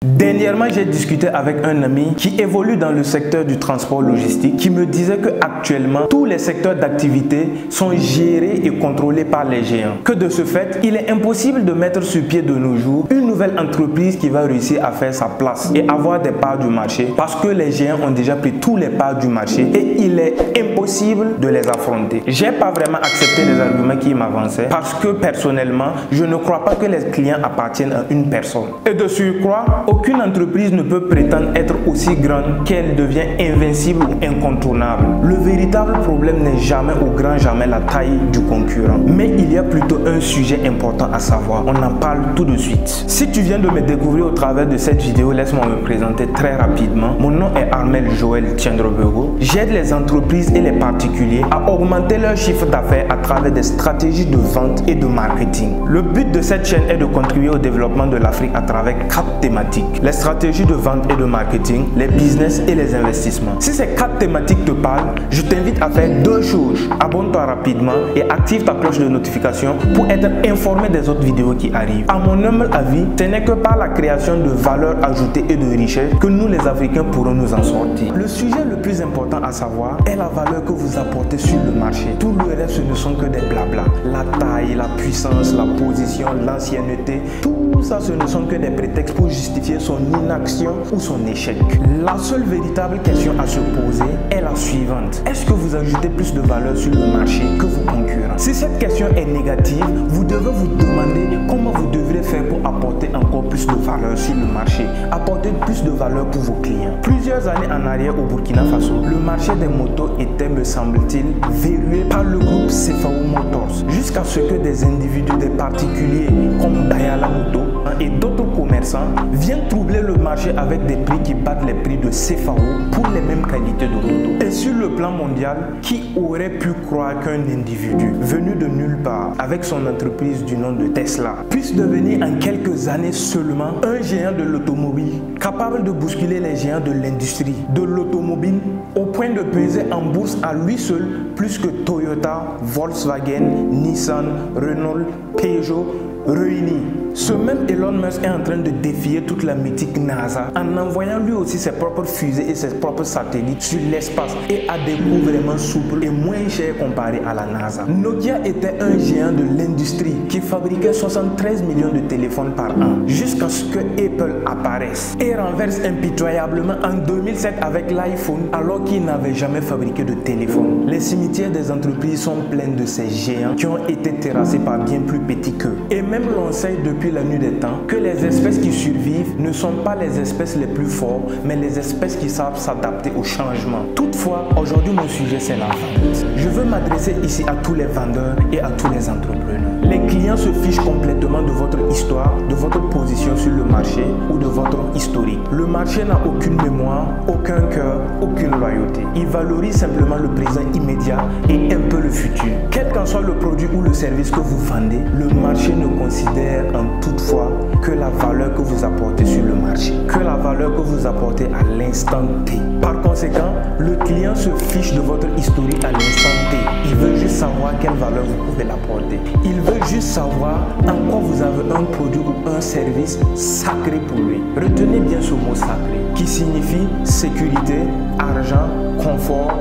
Dernièrement, j'ai discuté avec un ami qui évolue dans le secteur du transport logistique qui me disait que actuellement tous les secteurs d'activité sont gérés et contrôlés par les géants. Que de ce fait, il est impossible de mettre sur pied de nos jours une nouvelle entreprise qui va réussir à faire sa place et avoir des parts du marché parce que les géants ont déjà pris tous les parts du marché et il est impossible de les affronter. J'ai pas vraiment accepté les arguments qui m'avançaient parce que personnellement, je ne crois pas que les clients appartiennent à une personne. Et de surcroît, aucune entreprise ne peut prétendre être aussi grande qu'elle devient invincible ou incontournable. Le véritable problème n'est jamais ou grand jamais la taille du concurrent. Mais il y a plutôt un sujet important à savoir. On en parle tout de suite. Si tu viens de me découvrir au travers de cette vidéo, laisse-moi me présenter très rapidement. Mon nom est Armel Joël Tiendrobego. J'aide les entreprises et les particuliers à augmenter leur chiffre d'affaires à travers des stratégies de vente et de marketing. Le but de cette chaîne est de contribuer au développement de l'Afrique à travers 4 thématiques. Les stratégies de vente et de marketing, les business et les investissements. Si ces 4 thématiques te parlent, je t'invite à faire 2 choses. Abonne-toi rapidement et active ta cloche de notification pour être informé des autres vidéos qui arrivent. À mon humble avis, ce n'est que par la création de valeur ajoutée et de richesse que nous les Africains pourrons nous en sortir. Le sujet le plus important à savoir est la valeur que vous apportez sur le marché. Tout le reste, ce ne sont que des blabla. La taille, la puissance, la position, l'ancienneté, tout ça, ce ne sont que des prétextes pour justifier son inaction ou son échec. La seule véritable question à se poser est la suivante. Est-ce que vous ajoutez plus de valeur sur le marché que vos concurrents? Si cette question est négative, vous devez vous demander comment vous devrez faire pour apporter encore plus de valeur sur le marché, apporter plus de valeur pour vos clients. Plusieurs années en arrière au Burkina Faso, le marché des motos était, me semble-t-il, verrouillé par le groupe CFAO Motors, jusqu'à ce que des individus, des particuliers comme Dayala Moto et d'autres commerçants viennent troubler le marché avec des prix qui battent les prix de CFAO pour les mêmes qualités de moto. Et sur le plan mondial, qui aurait pu croire qu'un individu venu de nulle part avec son entreprise du nom de Tesla puisse devenir en quelques années seulement un géant de l'automobile, capable de bousculer les géants de l'industrie de l'automobile au point de peser en bourse à lui seul plus que Toyota, Volkswagen, Nissan, Renault, Peugeot réunis. Ce même Elon Musk est en train de défier toute la mythique NASA en envoyant lui aussi ses propres fusées et ses propres satellites sur l'espace et à des coûts vraiment souples et moins chers comparé à la NASA. Nokia était un géant de l'industrie qui fabriquait 73 millions de téléphones par an jusqu'à ce que Apple apparaisse et renverse impitoyablement en 2007 avec l'iPhone alors qu'il n'avait jamais fabriqué de téléphone. Les cimetières des entreprises sont pleins de ces géants qui ont été terrassés par bien plus petits qu'eux. Et même l'on sait depuis la nuit des temps que les espèces qui survivent ne sont pas les espèces les plus fortes, mais les espèces qui savent s'adapter au changement. Toutefois, aujourd'hui mon sujet c'est la vente. Je veux m'adresser ici à tous les vendeurs et à tous les entrepreneurs. Les clients se fichent complètement de votre histoire, de votre position sur le marché ou de votre historique. Le marché n'a aucune mémoire, aucun cœur, aucune loyauté. Il valorise simplement le présent immédiat et un peu le futur. Quel qu'en soit le produit ou le service que vous vendez, le marché ne considère en toutefois que la valeur que vous apportez sur le marché, que la valeur que vous apportez à l'instant T. Par conséquent, le client se fiche de votre historique à l'instant T. Il veut juste savoir quelle valeur vous pouvez l'apporter. Il veut juste savoir en quoi vous avez un produit ou un service sacré pour lui. Retenez bien ce mot sacré qui signifie sécurité, argent, confort,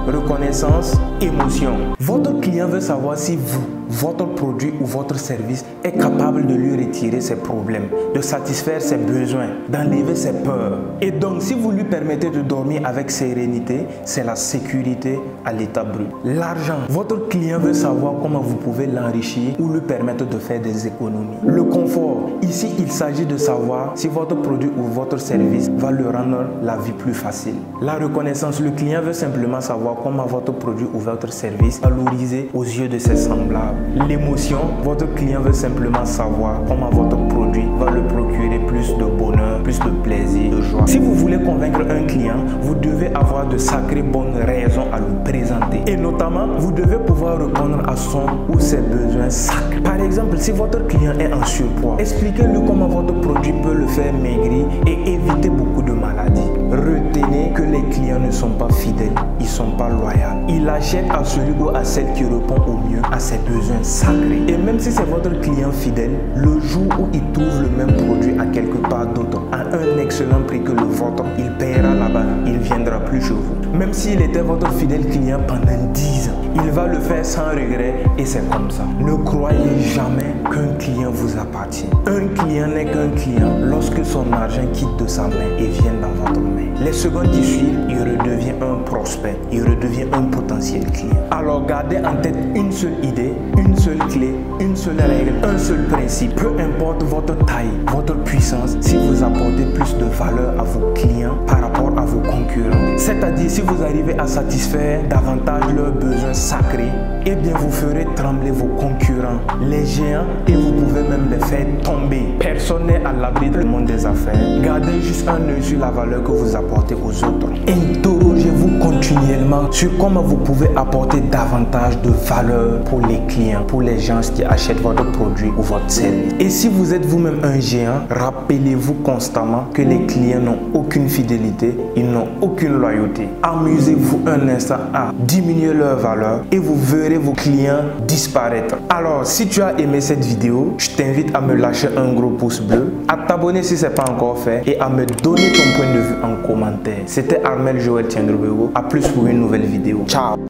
reconnaissance, émotion. Votre client veut savoir si vous, votre produit ou votre service est capable de lui retirer ses problèmes, de satisfaire ses besoins, d'enlever ses peurs. Et donc, si vous lui permettez de dormir avec sérénité, c'est la sécurité à l'état brut. L'argent, votre client veut savoir comment vous pouvez l'enrichir ou lui permettre de faire des économies. Le confort, ici, il s'agit de savoir si votre produit ou votre service va lui rendre la vie plus facile. La reconnaissance, le client veut simplement savoir comment votre produit ou votre service va valoriser aux yeux de ses semblables. L'émotion, votre client veut simplement savoir comment votre produit va le procurer plus de bonheur, plus de plaisir, de joie. Si vous voulez convaincre un client, vous devez avoir de sacrées bonnes raisons à lui présenter. Et notamment, vous devez pouvoir répondre à son ou ses besoins sacrés. Par exemple, si votre client est en surpoids, expliquez-lui comment votre produit peut le faire maigrir et éviter beaucoup de maladies. Retenez que les clients ne sont pas fidèles, ils ne sont pas loyaux. Il achète à celui ou à celle qui répond au mieux à ses besoins sacrés. Et même si c'est votre client fidèle, le jour où il trouve le même produit à quelque part d'autre, à un excellent prix que le vôtre, il paiera là-bas, il ne viendra plus chez vous. Même s'il était votre fidèle client pendant 10 ans, il va le faire sans regret et c'est comme ça. Ne croyez jamais qu'un client vous appartient. Un client n'est qu'un client lorsque son argent quitte de sa main et vient dans votre main. Les secondes qui suivent, il redevient un prospect, il redevient un potentiel client. Alors gardez en tête une seule idée, une seule clé, une seule règle, un seul principe. Peu importe votre taille, votre puissance, si vous apportez plus de valeur à vos clients par rapport à vos concurrents, c'est-à-dire si vous arrivez à satisfaire davantage leurs besoins sacrés, eh bien vous ferez trembler vos concurrents, les géants, et vous pouvez même les faire tomber. Personne n'est à l'abri du monde des affaires. Gardez juste un œil sur la valeur que vous apportez aux autres. Interrogez-vous continuellement sur comment vous pouvez apporter davantage de valeur pour les clients, pour les gens qui achètent votre produit ou votre service. Et si vous êtes vous-même un géant, rappelez-vous constamment que les clients n'ont aucune fidélité, ils n'ont aucune loyauté. Amusez-vous un instant à diminuer leur valeur et vous verrez vos clients disparaître. Alors, si tu as aimé cette vidéo, je t'invite à me lâcher un gros pouce bleu, à t'abonner si ce n'est pas encore fait et à me donner ton point de vue en commentaire. C'était Armel Joël Tiendrobego. À plus pour une nouvelle vidéo. Ciao.